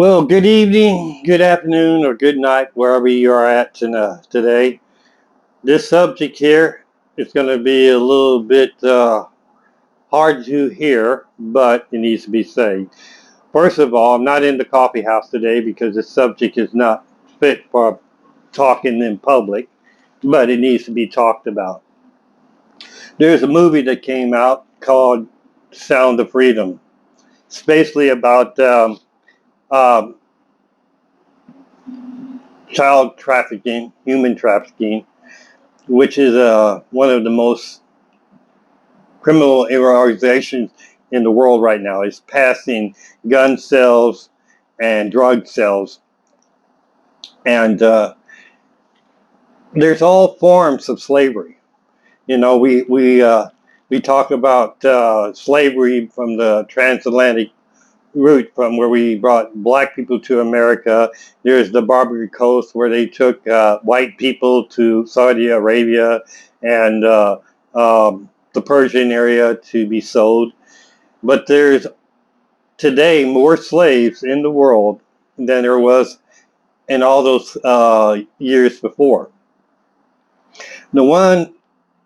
Well, good evening, good afternoon, or good night, wherever you are at today. This subject here is going to be a little bit hard to hear, but it needs to be said. First of all, I'm not in the coffee house today because the subject is not fit for talking in public, but it needs to be talked about. There's a movie that came out called Sound of Freedom. It's basically about um, child trafficking, human trafficking, which is one of the most criminal organizations in the world right now. Is passing gun sales and drug sales, and there's all forms of slavery. You know, we talk about slavery from the transatlantic route, from where we brought black people to America. There's the Barbary Coast, where they took white people to Saudi Arabia and the Persian area to be sold. But there's today more slaves in the world than there was in all those years before. The one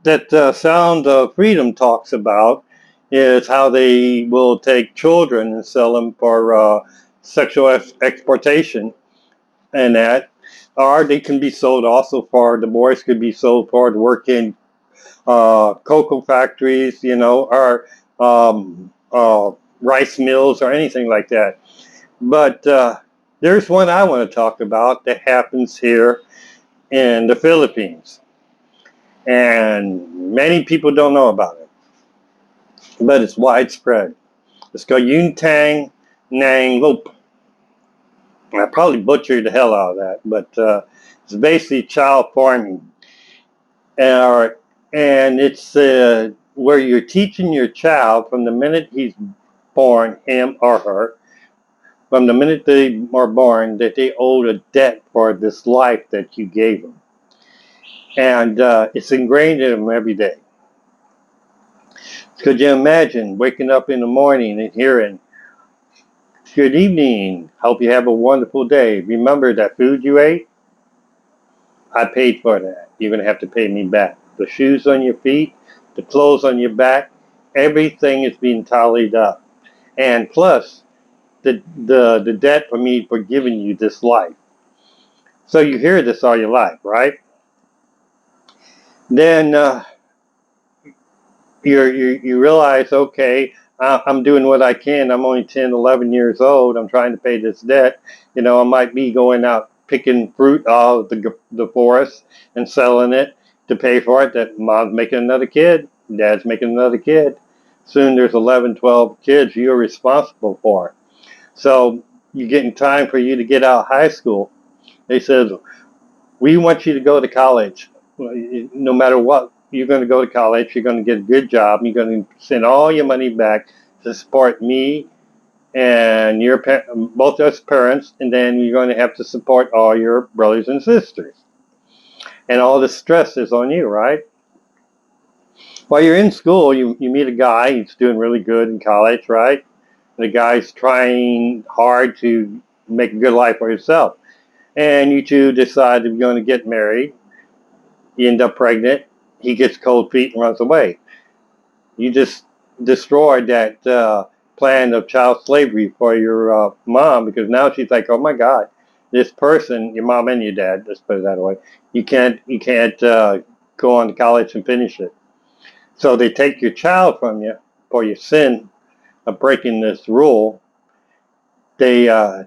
that Sound of Freedom talks about is how they will take children and sell them for sexual exploitation, and that, or they can be sold also for, the boys could be sold for to work in cocoa factories, or rice mills or anything like that. But there's one I want to talk about that happens here in the Philippines, and many people don't know about it, but it's widespread. It's called Utang Nang Loop. I probably butchered the hell out of that, but it's basically child farming. Uh, and it's where you're teaching your child from the minute he's born, him or her, from the minute they are born, that they owe a debt for this life that you gave them. And it's ingrained in them every day. Could you imagine waking up in the morning and hearing, "Good evening, hope you have a wonderful day. Remember that food you ate? I paid for that. You're going to have to pay me back. The shoes on your feet, the clothes on your back, everything is being tallied up. And plus, the debt for me for giving you this life." So you hear this all your life, right? Then you realize, okay, I'm doing what I can. I'm only 10, 11 years old. I'm trying to pay this debt. I might be going out picking fruit out of the forest and selling it to pay for it. That mom's making another kid, dad's making another kid. Soon there's 11, 12 kids you're responsible for. So you're getting time for you to get out of high school. They said, we want you to go to college. No matter what, you're going to go to college. You're going to get a good job. You're going to send all your money back to support me and your both us parents, and then you're going to have to support all your brothers and sisters. And all the stress is on you, right? While you're in school, you meet a guy. He's doing really good in college, right? The guy's trying hard to make a good life for himself. And you two decide you're going to get married. You end up pregnant. He gets cold feet and runs away. You just destroyed that plan of child slavery for your mom, because now she's like, oh my God, this person, your mom and your dad, let's put it that way, you can't go on to college and finish it. So they take your child from you for your sin of breaking this rule. They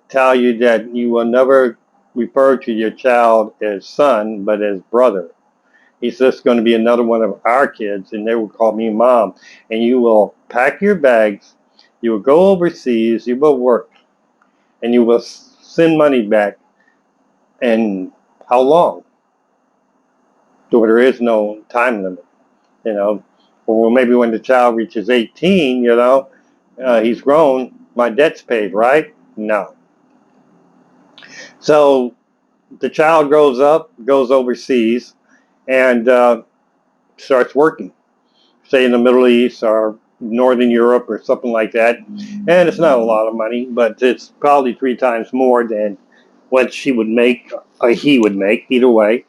tell you that you will never refer to your child as son, but as brother. He's just going to be another one of our kids, and they will call me mom. And you will pack your bags, you will go overseas, you will work, and you will send money back. And how long? So there is no time limit, you know. Or maybe when the child reaches 18, he's grown, my debt's paid, right? No. So the child grows up, goes overseas, and starts working, say in the Middle East or Northern Europe or something like that. And it's not a lot of money, but it's probably 3 times more than what she would make, or he would make, either way,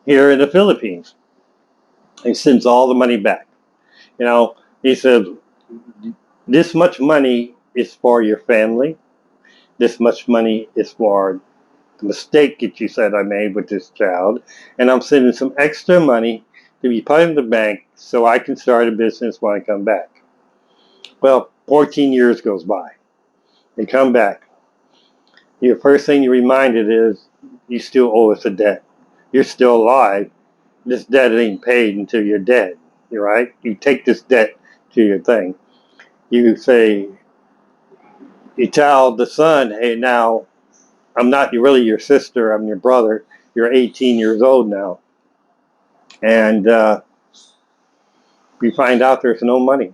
here in the Philippines. He sends all the money back. You know, he says, this much money is for your family. This much money is for the mistake that you said I made with this child. And I'm sending some extra money to be put in the bank so I can start a business when I come back. Well, 14 years goes by. They come back. Your first thing you're reminded is you still owe us a debt. You're still alive. This debt ain't paid until you're dead. You're right. You take this debt to your thing. You say, you tell the son, hey, now I'm not really your sister. I'm your brother. You're 18 years old now, and you find out there's no money.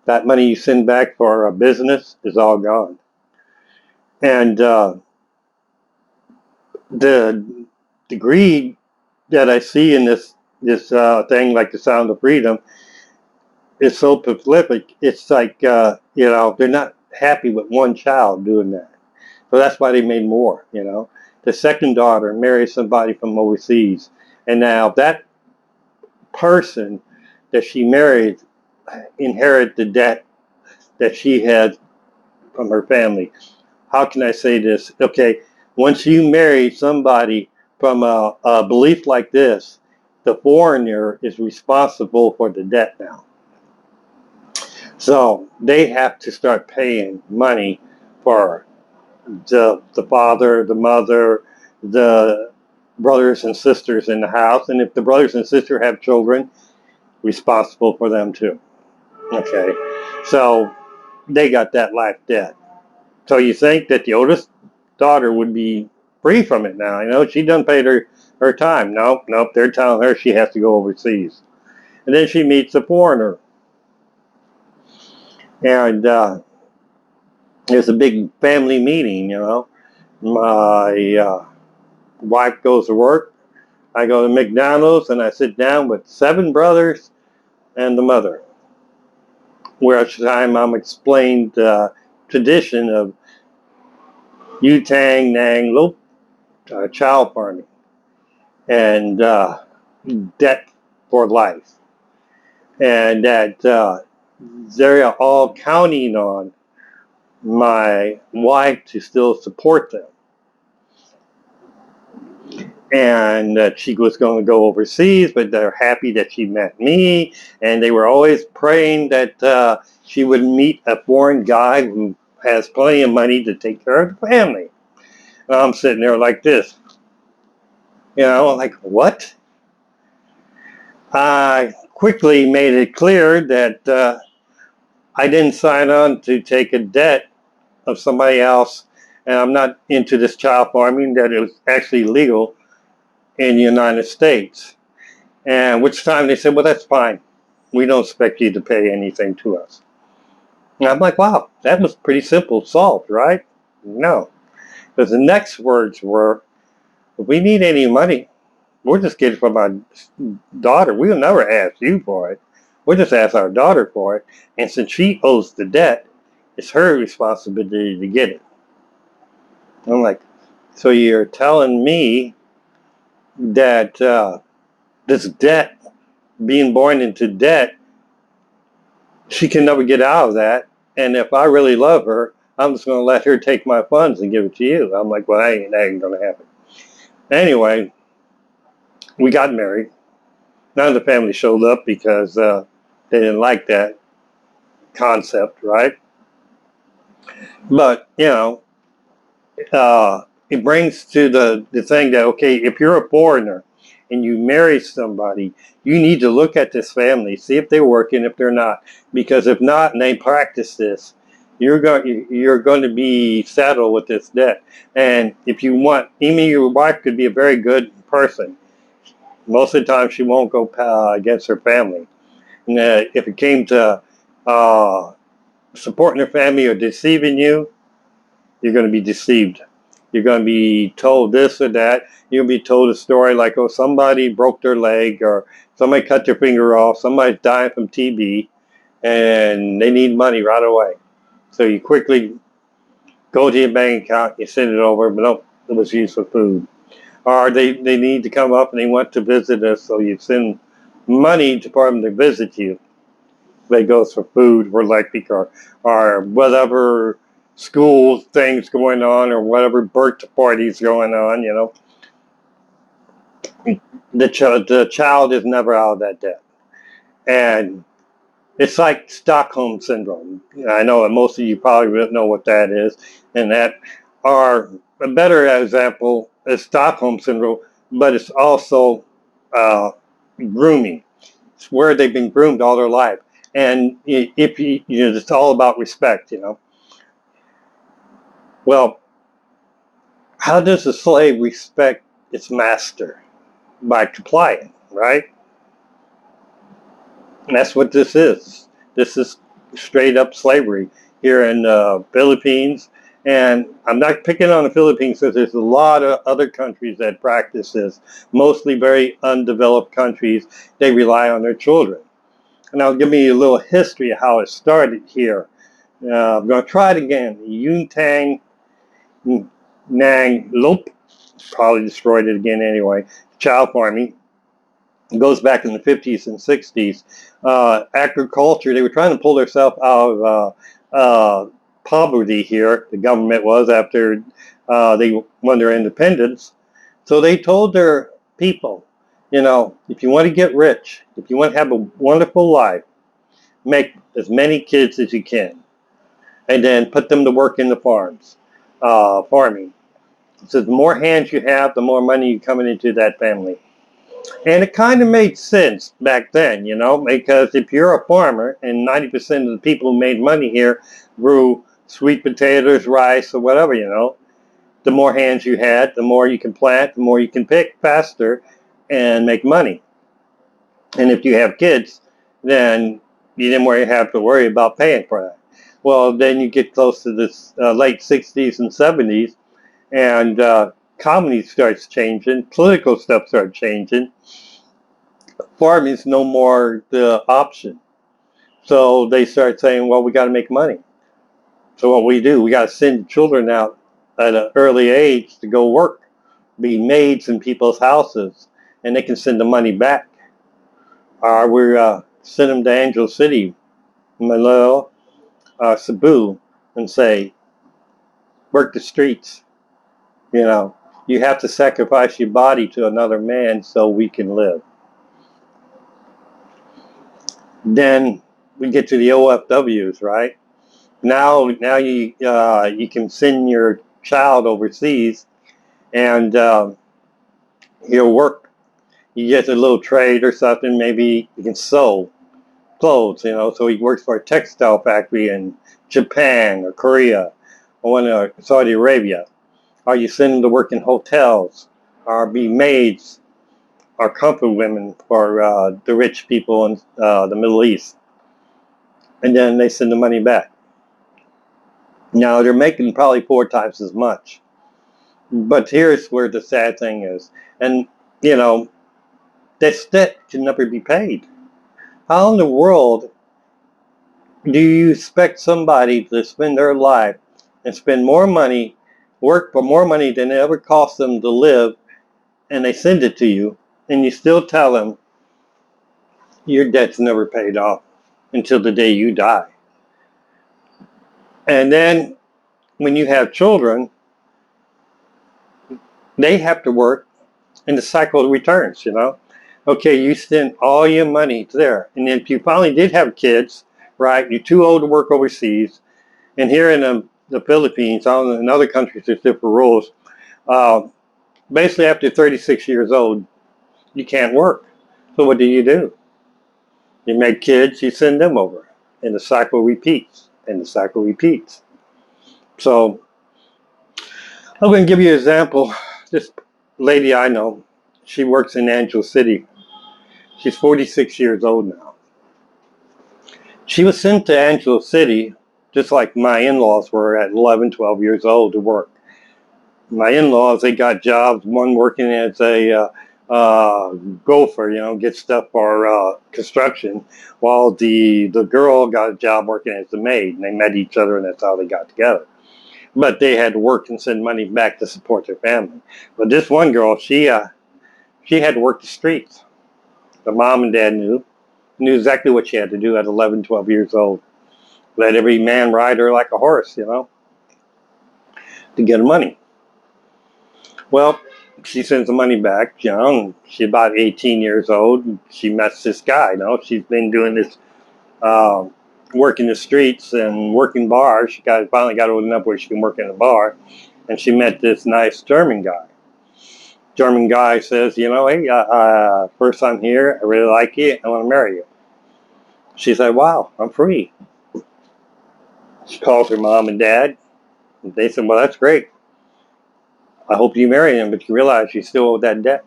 That money you send back for a business is all gone, and the greed that I see in this thing, like the Sound of Freedom, is so prolific. It's like they're not happy with one child doing that, so that's why they made more. The second daughter marries somebody from overseas, and now that person that she married inherit the debt that she had from her family. How can I say this? Okay, once you marry somebody from a belief like this, the foreigner is responsible for the debt now. So they have to start paying money for the father, the mother, the brothers and sisters in the house. And if the brothers and sisters have children, responsible for them too. Okay, so they got that life debt. So you think that the oldest daughter would be free from it now? She done paid her time. Nope. They're telling her she has to go overseas, and then she meets a foreigner, and there's a big family meeting. My wife goes to work. I go to McDonald's and I sit down with 7 brothers and the mother. Whereas I'm explained the tradition of Utang, Nang, Loob, child farming, and debt for life. And that they're all counting on my wife to still support them. And that she was going to go overseas, but they're happy that she met me. And they were always praying that she would meet a foreign guy who has plenty of money to take care of the family. And I'm sitting there like this, like, what? I quickly made it clear that I didn't sign on to take a debt of somebody else, and I'm not into this child farming, that it was actually legal in the United States. And which time they said, well, that's fine. We don't expect you to pay anything to us. And I'm like, wow, that was pretty simple solved, right? No. Because the next words were, if we need any money, we'll just get it from our daughter. We'll never ask you for it. We'll just ask our daughter for it. And since she owes the debt, it's her responsibility to get it. I'm like, so you're telling me that this debt, being born into debt, she can never get out of that. And if I really love her, I'm just going to let her take my funds and give it to you. I'm like, well, that ain't going to happen. Anyway, we got married. None of the family showed up because they didn't like that concept, right? But, it brings to the thing that, okay, if you're a foreigner and you marry somebody, you need to look at this family, see if they're working, if they're not. Because if not, and they practice this, you're going to be saddled with this debt. And if you want, even your wife could be a very good person. Most of the time, she won't go against her family. And if it came to supporting her family or deceiving you, you're going to be deceived. You're going to be told this or that. You'll be told a story like, oh, somebody broke their leg, or somebody cut their finger off, somebody's dying from TB, and they need money right away. So you quickly go to your bank account, you send it over, but no, it was used for food. Or they need to come up and they want to visit us, so you send money to for them to visit you. They goes for food, for electric, or whatever school things going on, or whatever birthday parties going on. The child is never out of that debt, and it's like Stockholm syndrome. I know that most of you probably don't know what that is, and that are a better example is Stockholm syndrome, but it's also uh, grooming. It's where they've been groomed all their life, and if it's all about respect. Well, how does a slave respect its master? By complying, right? And that's what this is. This is straight up slavery here in the Philippines. And I'm not picking on the Philippines because there's a lot of other countries that practice this, mostly very undeveloped countries. They rely on their children. And I'll give you a little history of how it started here. I'm going to try it again. Utang Nang Loob, probably destroyed it again anyway, child farming. It goes back in the 50s and 60s. Agriculture, they were trying to pull themselves out of poverty here, the government was, after they won their independence. So they told their people, if you want to get rich, if you want to have a wonderful life, make as many kids as you can, and then put them to work in the farms, farming. So the more hands you have, the more money you coming into that family. And it kind of made sense back then, because if you're a farmer and 90% of the people who made money here grew sweet potatoes, rice, or whatever, the more hands you had, the more you can plant, the more you can pick faster and make money. And if you have kids, then you didn't have to worry about paying for that. Well, then you get close to this late 60s and 70s, and comedy starts changing, political stuff starts changing. Farming is no more the option. So they start saying, well, we got to make money. So what we do, we got to send children out at an early age to go work, be maids in people's houses, and they can send the money back. Or we send them to Angel City, Manila, Cebu, and say, work the streets. You have to sacrifice your body to another man so we can live. Then we get to the OFWs, right? Now you can send your child overseas, and he'll work. You get a little trade or something. Maybe you can sew clothes. So he works for a textile factory in Japan or Korea or Saudi Arabia. Or you send him to work in hotels, or be maids, or comfort women for the rich people in the Middle East, and then they send the money back. Now they're making probably 4 times as much. But here's where the sad thing is. And, this debt can never be paid. How in the world do you expect somebody to spend their life and spend more money, work for more money than it ever costs them to live, and they send it to you, and you still tell them your debt's never paid off until the day you die? And then when you have children, they have to work, and the cycle returns, Okay, you spend all your money there. And if you finally did have kids, right, you're too old to work overseas. And here in the Philippines, in other countries, there's different rules. Basically, after 36 years old, you can't work. So what do? You make kids, you send them over. And the cycle repeats, and the cycle repeats. So I'm going to give you an example. This lady I know, she works in Angel City. She's 46 years old now. She was sent to Angel City just like my in-laws were at 11, 12 years old to work. My in-laws, they got jobs, one working as a gopher, get stuff for construction, while the girl got a job working as a maid, and they met each other, and that's how they got together. But they had to work and send money back to support their family. But this one girl, she had to work the streets. The mom and dad knew exactly what she had to do at 11, 12 years old. Let every man ride her like a horse, to get her money. Well, she sends the money back, and she's about 18 years old. And she meets this guy, She's been doing this, working the streets and working bars. She finally got old enough where she can work in a bar. And she met this nice German guy. German guy says, hey, first time here, I really like you, I want to marry you. She said, wow, I'm free. She calls her mom and dad. And they said, well, that's great. I hope you marry him, but you realize you still owe that debt.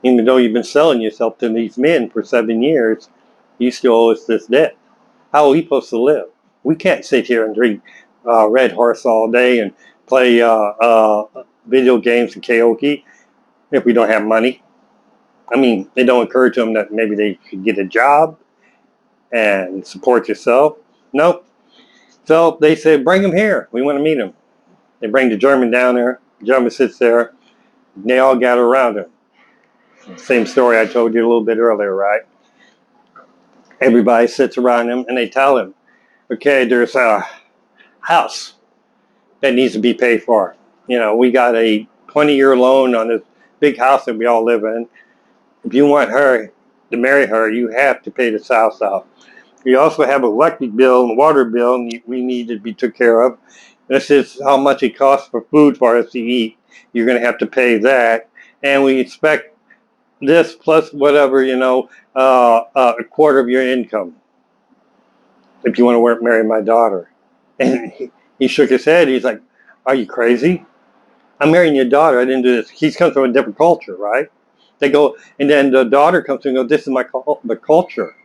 Even though you've been selling yourself to these men for 7 years, you still owe us this debt. How are we supposed to live? We can't sit here and drink Red Horse all day and play video games and karaoke if we don't have money. I mean, they don't encourage them that maybe they should get a job and support yourself. Nope. So they say, bring him here. We want to meet him. They bring the German down there. The German sits there. And they all gather around him. Same story I told you a little bit earlier, right? Everybody sits around him and they tell him, okay, there's a house that needs to be paid for. We got a 20-year loan on this big house that we all live in. If you want her to marry her, you have to pay this house out. We also have an electric bill and water bill, and we need to be took care of. This is how much it costs for food for us to eat. You're going to have to pay that, and we expect this plus whatever, a quarter of your income if you want to marry my daughter. And he shook his head. He's like, are you crazy? I'm marrying your daughter. I didn't do this. He's come from a different culture, right? They go, and then the daughter comes to him and goes, this is the culture.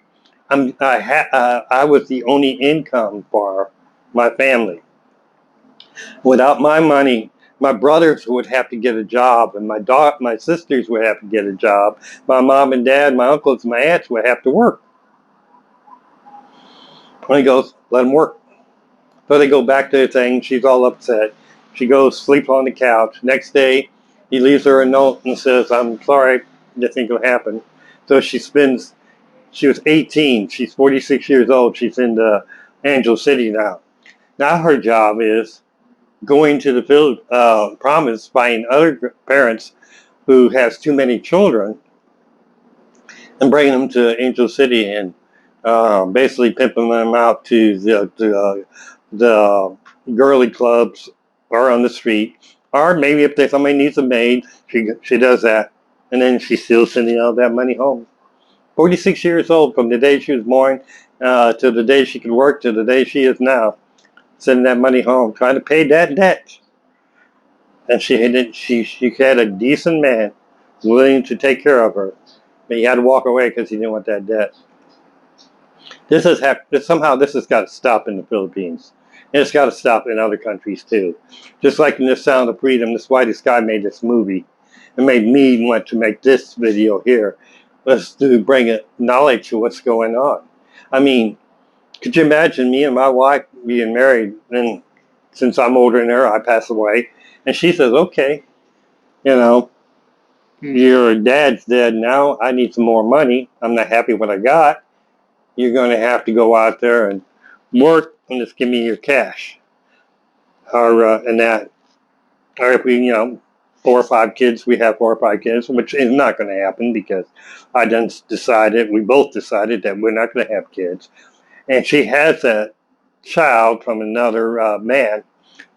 I was the only income for my family. Without my money, my brothers would have to get a job, and my sisters would have to get a job. My mom and dad, my uncles, my aunts would have to work. And he goes, let them work. So they go back to the thing. She's all upset. She goes, sleeps on the couch. Next day, he leaves her a note and says, I'm sorry, this ain't going to happen. So she was 18. She's 46 years old. She's in the Angel City now. Now her job is going to the province, finding other parents who has too many children and bringing them to Angel City and basically pimping them out to the girly clubs or on the street. Or maybe if somebody needs a maid, she does that. And then she's still sending all that money home. 46 years old, from the day she was born to the day she could work to the day she is now, sending that money home, trying to pay that debt. And she had a decent man willing to take care of her, but he had to walk away because he didn't want that debt. Somehow this has got to stop in the Philippines. And it's got to stop in other countries too. Just like in The Sound of Freedom, this whitest guy made this movie. It made me want to make this video here. Was to bring knowledge to what's going on. I mean, could you imagine me and my wife being married, and since I'm older than her, I pass away, and she says, okay, your dad's dead now, I need some more money, I'm not happy with what I got, you're going to have to go out there and work and just give me your cash. Or if we, 4 or 5 kids, we have 4 or 5 kids, which is not going to happen because we both decided that we're not going to have kids. And she has a child from another man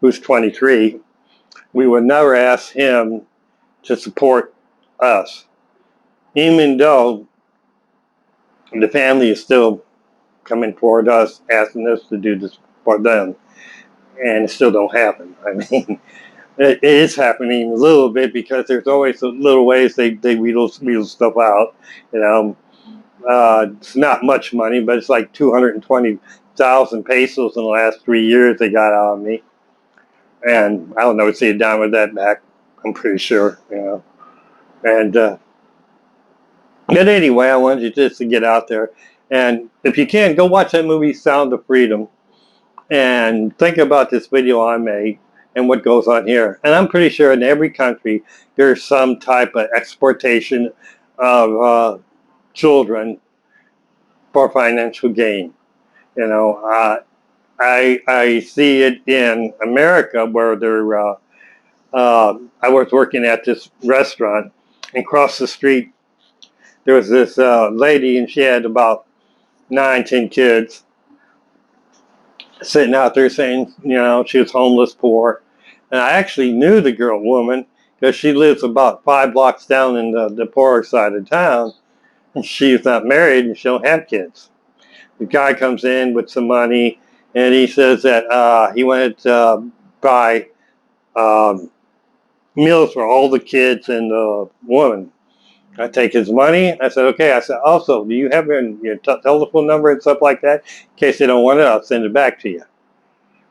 who's 23. We would never ask him to support us, even though the family is still coming toward us, asking us to do this for them, and it still don't happen. I mean, it is happening a little bit because there's always little ways they wheedle stuff out. It's not much money, but it's like 220,000 pesos in the last 3 years they got out of me, and I don't know, see a dime of that back. I'm pretty sure, And but anyway, I wanted you just to get out there. And if you can, go watch that movie, Sound of Freedom, and think about this video I made and what goes on here. And I'm pretty sure in every country there's some type of exploitation of children for financial gain. You know, I see it in America where I was working at this restaurant, and across the street there was this lady, and she had about 9, 10 kids sitting out there saying, she was homeless, poor. And I actually knew the woman, because she lives about 5 blocks down in the poorer side of town, and she's not married and she don't have kids. The guy comes in with some money, and he says that he wanted to buy meals for all the kids and the woman. I take his money. I said, okay. I said, also, do you have your telephone number and stuff like that? In case they don't want it, I'll send it back to you.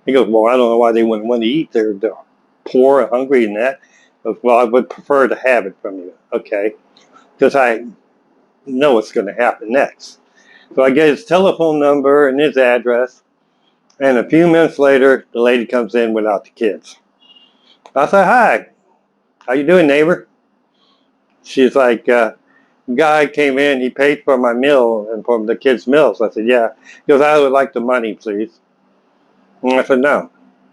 He goes, well, I don't know why they wouldn't want to eat. They're poor and hungry and that. Goes, well, I would prefer to have it from you. Okay. Because I know what's going to happen next. So I get his telephone number and his address. And a few minutes later, the lady comes in without the kids. I said, hi. How you doing, neighbor? She's like, guy came in, he paid for my meal and for the kids' meals. I said, yeah. He goes, I would like the money, please. And I said, no.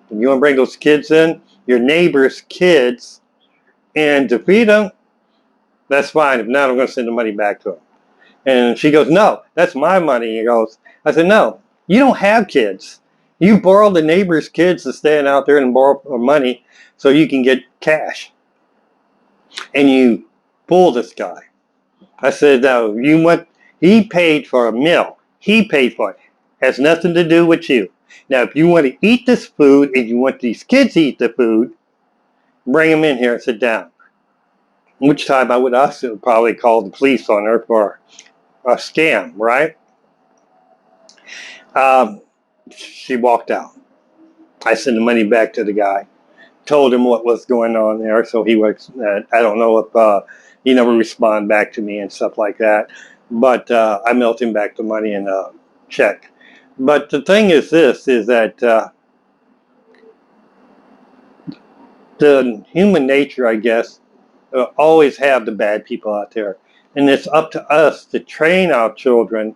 You want to bring those kids in, your neighbor's kids, and to feed them? That's fine. If not, I'm going to send the money back to them. And she goes, no, that's my money. He goes, I said, no, you don't have kids. You borrowed the neighbor's kids to stand out there and borrow money so you can get cash. And you fool this guy. I said, no, he paid for a meal. He paid for it. Has nothing to do with you. Now, if you want to eat this food and you want these kids to eat the food, bring them in here and sit down. Which time I would also probably call the police on her for a scam, right? She walked out. I sent the money back to the guy. Told him what was going on there, so he was, I don't know if he never responded back to me and stuff like that, but I mailed him back the money and check. But the thing is this, is that the human nature, I guess, always have the bad people out there. And it's up to us to train our children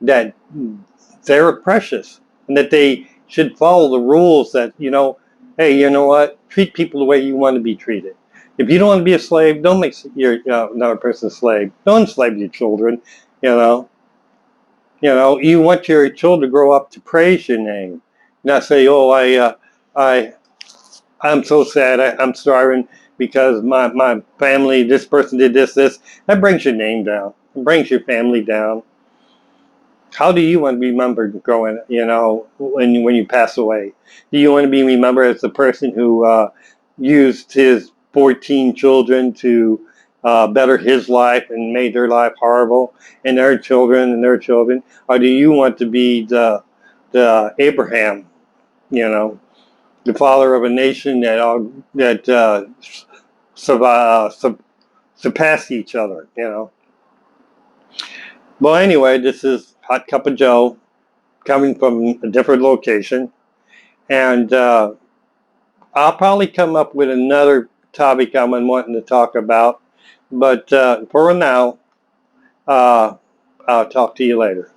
that they're precious and that they should follow the rules that, hey, you know what? Treat people the way you want to be treated. If you don't want to be a slave, don't make another person a slave. Don't enslave your children, You want your children to grow up to praise your name. Not say, oh, I'm so sad. I'm starving because my family, this person did this. That brings your name down. It brings your family down. How do you want to be remembered growing, when you pass away? Do you want to be remembered as the person who used his 14 children to better his life and made their life horrible, and their children? Or do you want to be the Abraham, the father of a nation that surpassed each other, Well, anyway, this is Hot Cup of Joe coming from a different location. And I'll probably come up with another topic I'm wanting to talk about. But for now, I'll talk to you later.